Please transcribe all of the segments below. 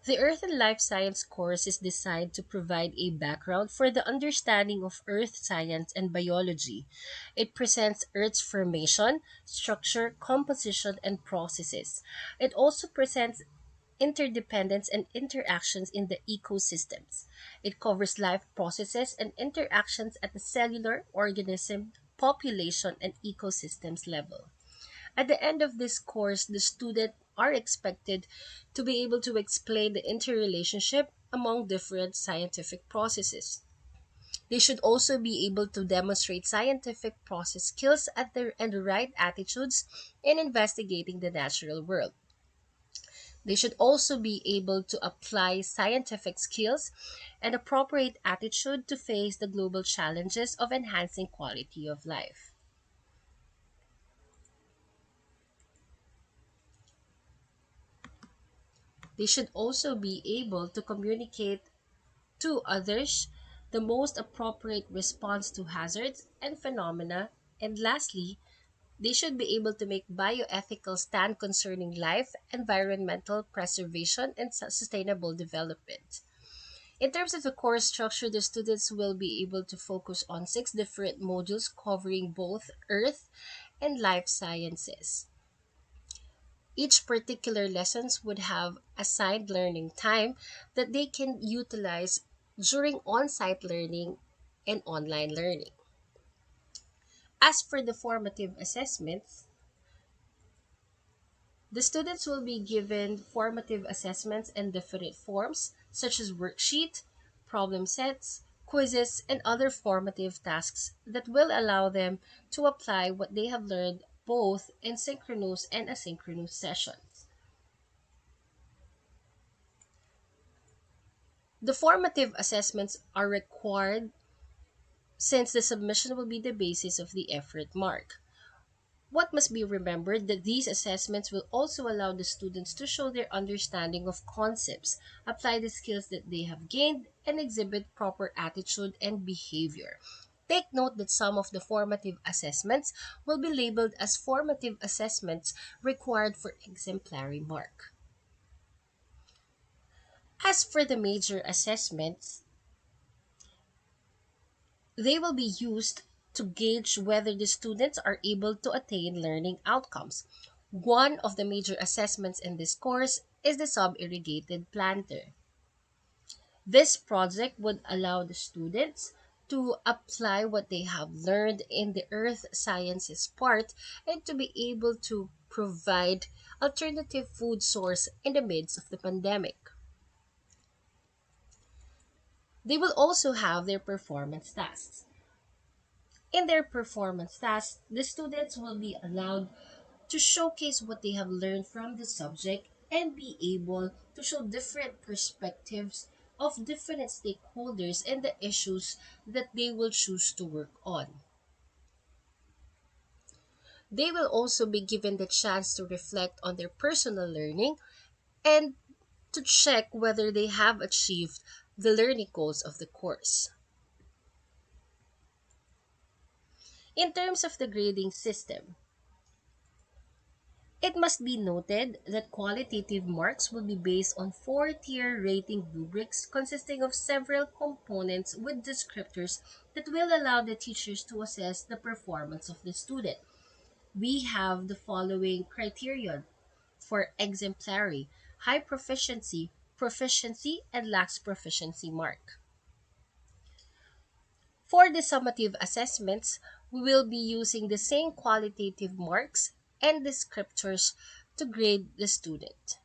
The Earth and Life Science course is designed to provide a background for the understanding of Earth science and biology. It presents Earth's formation, structure, composition, and processes. It also presents interdependence and interactions in the ecosystems. It covers life processes and interactions at the cellular, organism, population, and ecosystems level. At the end of this course, the students are expected to be able to explain the interrelationship among different scientific processes. They should also be able to demonstrate scientific process skills and the right attitudes in investigating the natural world. They should also be able to apply scientific skills and appropriate attitude to face the global challenges of enhancing quality of life. They should also be able to communicate to others the most appropriate response to hazards and phenomena. And lastly, they should be able to make bioethical stand concerning life, environmental preservation, and sustainable development. In terms of the course structure, the students will be able to focus on six different modules covering both earth and life sciences. Each particular lessons would have assigned learning time that they can utilize during on-site learning and online learning. As for the formative assessments, the students will be given formative assessments in different forms, such as worksheet, problem sets, quizzes, and other formative tasks that will allow them to apply what they have learned both in synchronous and asynchronous sessions. The formative assessments are required since the submission will be the basis of the effort mark. What must be remembered that these assessments will also allow the students to show their understanding of concepts, apply the skills that they have gained, and exhibit proper attitude and behavior. Take note that some of the formative assessments will be labeled as formative assessments required for exemplary mark. As for the major assessments, they will be used to gauge whether the students are able to attain learning outcomes. One of the major assessments in this course is the sub-irrigated planter. This project would allow the students to apply what they have learned in the earth sciences part and to be able to provide alternative food source in the midst of the pandemic. They will also have their performance tasks. In their performance tasks, the students will be allowed to showcase what they have learned from the subject and be able to show different perspectives of different stakeholders and the issues that they will choose to work on. They will also be given the chance to reflect on their personal learning and to check whether they have achieved the learning goals of the course. In terms of the grading system, it must be noted that qualitative marks will be based on four-tier rating rubrics consisting of several components with descriptors that will allow the teachers to assess the performance of the student. We have the following criterion for exemplary, high proficiency, proficiency, and lacks proficiency mark. For the summative assessments, we will be using the same qualitative marks and descriptors to grade the student.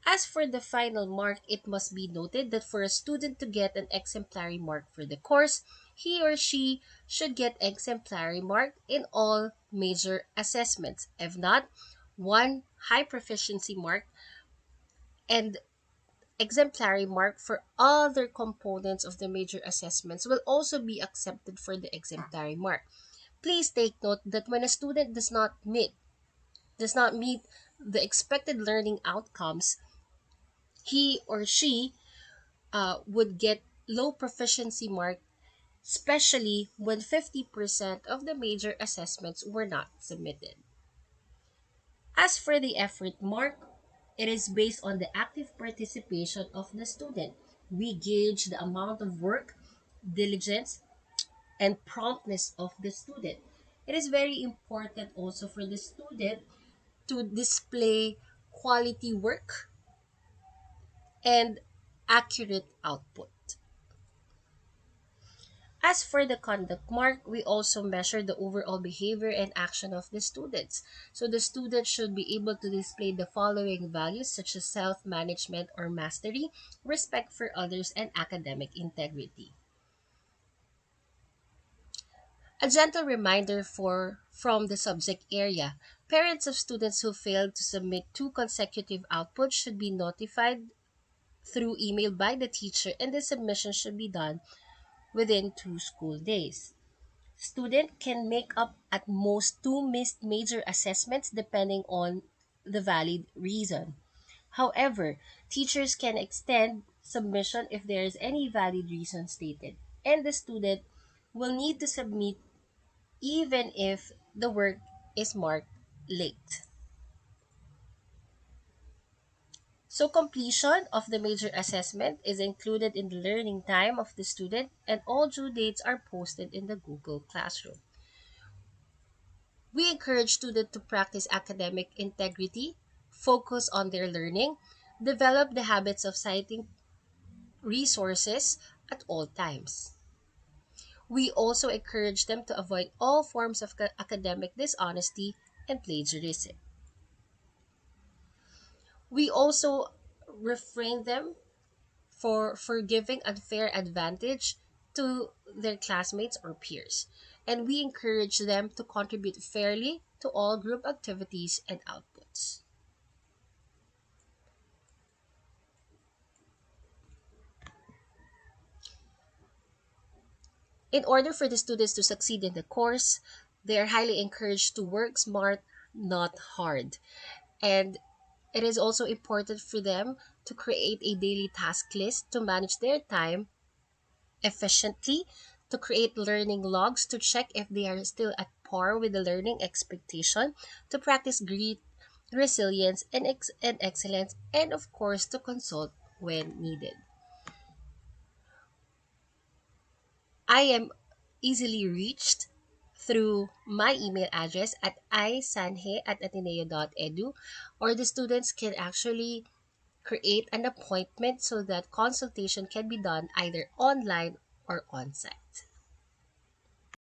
As for the final mark, it must be noted that for a student to get an exemplary mark for the course, he or she should get exemplary mark in all major assessments. If not, one high proficiency mark and exemplary mark for other components of the major assessments will also be accepted for the exemplary mark. Please take note that when a student does not meet the expected learning outcomes, he or she would get low proficiency mark, especially when 50% of the major assessments were not submitted. As for the effort mark, It is based on the active participation of the student. We gauge the amount of work, diligence, and promptness of the student. It is very important also for the student to display quality work and accurate output. As for the conduct mark, we also measure the overall behavior and action of the students. So the student should be able to display the following values such as self-management or mastery, respect for others, and academic integrity. A gentle reminder for from the subject area. Parents of students who failed to submit two consecutive outputs should be notified through email by the teacher, and the submission should be done within 2 school days. Student can make up at most two missed major assessments depending on the valid reason. However, teachers can extend submission if there is any valid reason stated, and the student will need to submit even if the work is marked late. So completion of the major assessment is included in the learning time of the student, and all due dates are posted in the Google Classroom. We encourage students to practice academic integrity, focus on their learning, develop the habits of citing resources at all times. We also encourage them to avoid all forms of academic dishonesty and plagiarism. We also refrain them for giving unfair advantage to their classmates or peers. And we encourage them to contribute fairly to all group activities and outputs. In order for the students to succeed in the course, they are highly encouraged to work smart, not hard. And it is also important for them to create a daily task list to manage their time efficiently, to create learning logs to check if they are still at par with the learning expectation, to practice grit, resilience, and excellence, and of course, to consult when needed. I am easily reached through my email address at isanhe@ateneo.edu, or the students can actually create an appointment so that consultation can be done either online or on site.